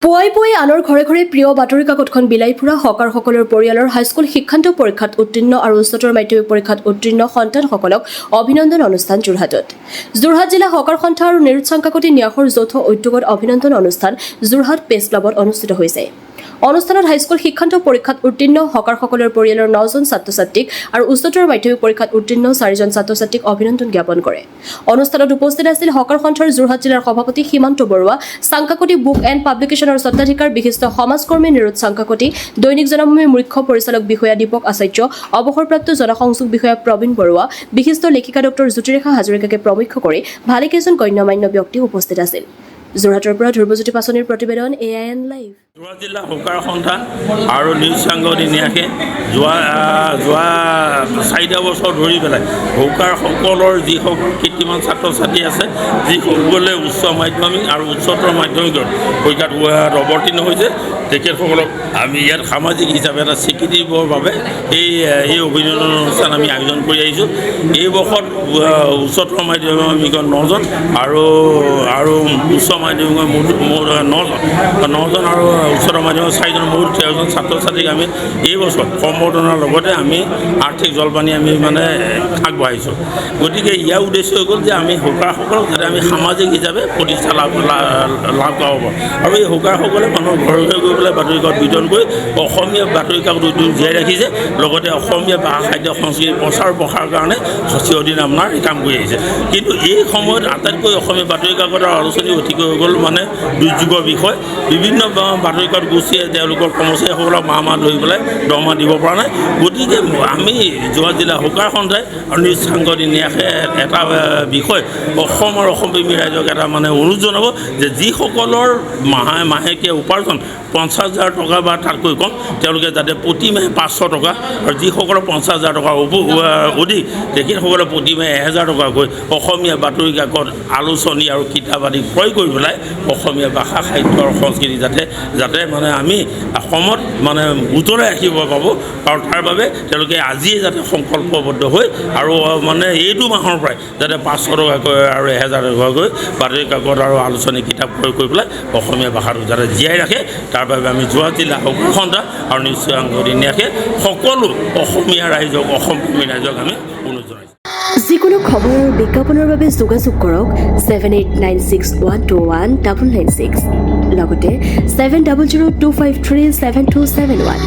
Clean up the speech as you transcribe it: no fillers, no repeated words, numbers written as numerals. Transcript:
পুৱাই আনৰ ঘৰে ঘৰে প্ৰিয় বাতৰি কাকতখন বিলাই ফুৰা হকাৰসকলৰ পৰিয়ালৰ হাইস্কুল শিক্ষান্ত পৰীক্ষাত উত্তীৰ্ণ আৰু উচ্চতৰ মাধ্যমিক পৰীক্ষাত উত্তীৰ্ণ সন্তানসকলক অভিনন্দন অনুষ্ঠান যোৰহাটত। যোৰহাট জিলা হকাৰ সন্থা আৰু নিৰুৎসাং কাকতি ন্যাসৰ যৌথ উদ্যোগত অভিনন্দন অনুষ্ঠান যোৰহাট প্ৰেছ ক্লাবত অনুষ্ঠিত হৈছে। অনুষ্ঠানত হাইস্কুল শিক্ষান্ত পৰীক্ষাত উত্তীৰ্ণ হকাৰসকলৰ পৰিয়ালৰ 9জন ছাত্ৰ-ছাত্ৰীক আৰু উচ্চতৰ মাধ্যমিক পৰীক্ষাত উত্তীৰ্ণ 4জন ছাত্ৰ-ছাত্ৰীক অভিনন্দন জ্ঞাপন কৰে। অনুষ্ঠানত উপস্থিত আছিল হকাৰ সন্থাৰ যোৰহাট জিলাৰ সভাপতি সীমান্ত বৰুৱা, চাংকাকতি বুক এণ্ড পাব্লিকেশ্যনৰ স্বত্বাধিকাৰ বিশিষ্ট সমাজকৰ্মী নিৰুৎসাং কাকতি, দৈনিক জনমভূমিৰ মুখ্য পৰিচালক বিষয়া দীপক আচাৰ্য, অৱসৰপ্ৰাপ্ত জনসংযোগ বিষয়া প্ৰবীণ বৰুৱা, বিশিষ্ট লেখিকা ডক্টৰ জ্যোতিৰেখা হাজৰিকাকে প্ৰমুখ্য কৰি ভালেকেইজন গণ্যমান্য ব্যক্তি উপস্থিত আছিল। যোৰহাটৰ পৰা ধ্ৰুৱজ্যোতি পাচনিৰ প্ৰতিবেদন AIN লাইভ। যোৰহাট জিলা হকাৰ সন্থা আৰু নিৰুৎসাং কাকতি ন্যাসে যোৱা 4 বছৰ ধৰি পেলাই হকাৰসকলৰ যিসকল কীৰ্তিমান ছাত্ৰ ছাত্ৰী আছে, যিসকলে উচ্চ মাধ্যমিক আৰু উচ্চতৰ মাধ্যমিকত পৰীক্ষাত অৱতীৰ্ণ হৈছে, তেখেতসকলক আমি ইয়াত সামাজিক হিচাপে এটা স্বীকৃতি দিবৰ বাবে এই অভিনন্দন অনুষ্ঠান আমি আয়োজন কৰি আহিছোঁ। এই বৰ্ষত উচ্চতৰ মাধ্যমিকত 9জন আৰু উচ্চ মাধ্যমিকৰ মুঠ 9জন আৰু উচ্চতৰ মাধ্যমিকৰ 4জন, মুঠ 13জন ছাত্ৰ ছাত্ৰীক আমি এই বছৰ সম্বৰ্ধনাৰ লগতে আমি আৰ্থিক জলপানী আমি আগবঢ়াইছোঁ। গতিকে ইয়াৰ উদ্দেশ্য হৈ গ'ল যে আমি হকাৰসকলক যাতে আমি সামাজিক হিচাপে প্ৰতিষ্ঠা লাভ কৰাব আৰু এই হকাৰসকলে মানুহৰ ঘৰে ঘৰে গৈ পেলাই বাতৰি কাকত বিতৰণ কৰি অসমীয়া বাতৰি কাকত উদ্যোগ জীয়াই ৰাখিছে, লগতে অসমীয়া ভাষা সাহিত্য সংস্কৃতিৰ প্ৰচাৰ প্ৰসাৰৰ কাৰণে চিৰদিন আপোনাৰ কাম কৰি আহিছে। কিন্তু এই সময়ত আটাইতকৈ অসমীয়া বাতৰি কাকতৰ আলোচনী অতিকৈ হৈ গ'ল দুৰ্যোগৰ বিষয়। বিভিন্ন বাতৰি কাকত গোষ্ঠীয়ে তেওঁলোকৰ কৰ্মচাৰীসকলক মাহ ধৰি পেলাই দৰমহা দিব পৰা নাই। গতিকে আমি যোৰহাট জিলা হকাৰ সন্থাই আৰু নিৰুৎসাং কাকতি ন্যাসে এটা বিষয় অসম আৰু অসমপ্ৰেমী ৰাইজক এটা অনুৰোধ জনাব যে যিসকলৰ মাহেকীয়া উপাৰ্জন 50,000 টকা বা তাতকৈ কম, তেওঁলোকে যাতে প্ৰতি মাহে 500 টকা, আৰু যিসকলৰ 50,000 টকাৰ অধিক তেখেতসকলে প্ৰতি মাহে 1,000 টকাকৈ অসমীয়া বাতৰি কাকত আলোচনী আৰু কিতাপ আদি ক্ৰয় কৰি পেলাই অসমীয়া ভাষা সাহিত্য আৰু সংস্কৃতি যাতে আমি অসমত উতলাই ৰাখিব পাৰোঁ, আৰু তাৰ বাবে তেওঁলোকে আজিয়ে যাতে সংকল্পবদ্ধ হৈ আৰু এইটো মাহৰ পৰাই যাতে 500 টকাকৈ আৰু 1,000 টকাকৈ বাতৰি কাকত আৰু আলোচনী কিতাপ ক্ৰয় কৰি পেলাই অসমীয়া ভাষাটো যাতে জীয়াই ৰাখে, তাৰ বাবে আমি যোৰহাট জিলা হকাৰ সন্থা আৰু নিৰুৎসাং কাকতি ন্যাসে সকলো অসমীয়া ৰাইজক, অসমপ্ৰেমী ৰাইজক আমি অনুৰোধ জনাইছোঁ। যিকোনো খবৰ আৰু বিজ্ঞাপনৰ বাবে যোগাযোগ কৰক 7896121996, লগতে 7002537271।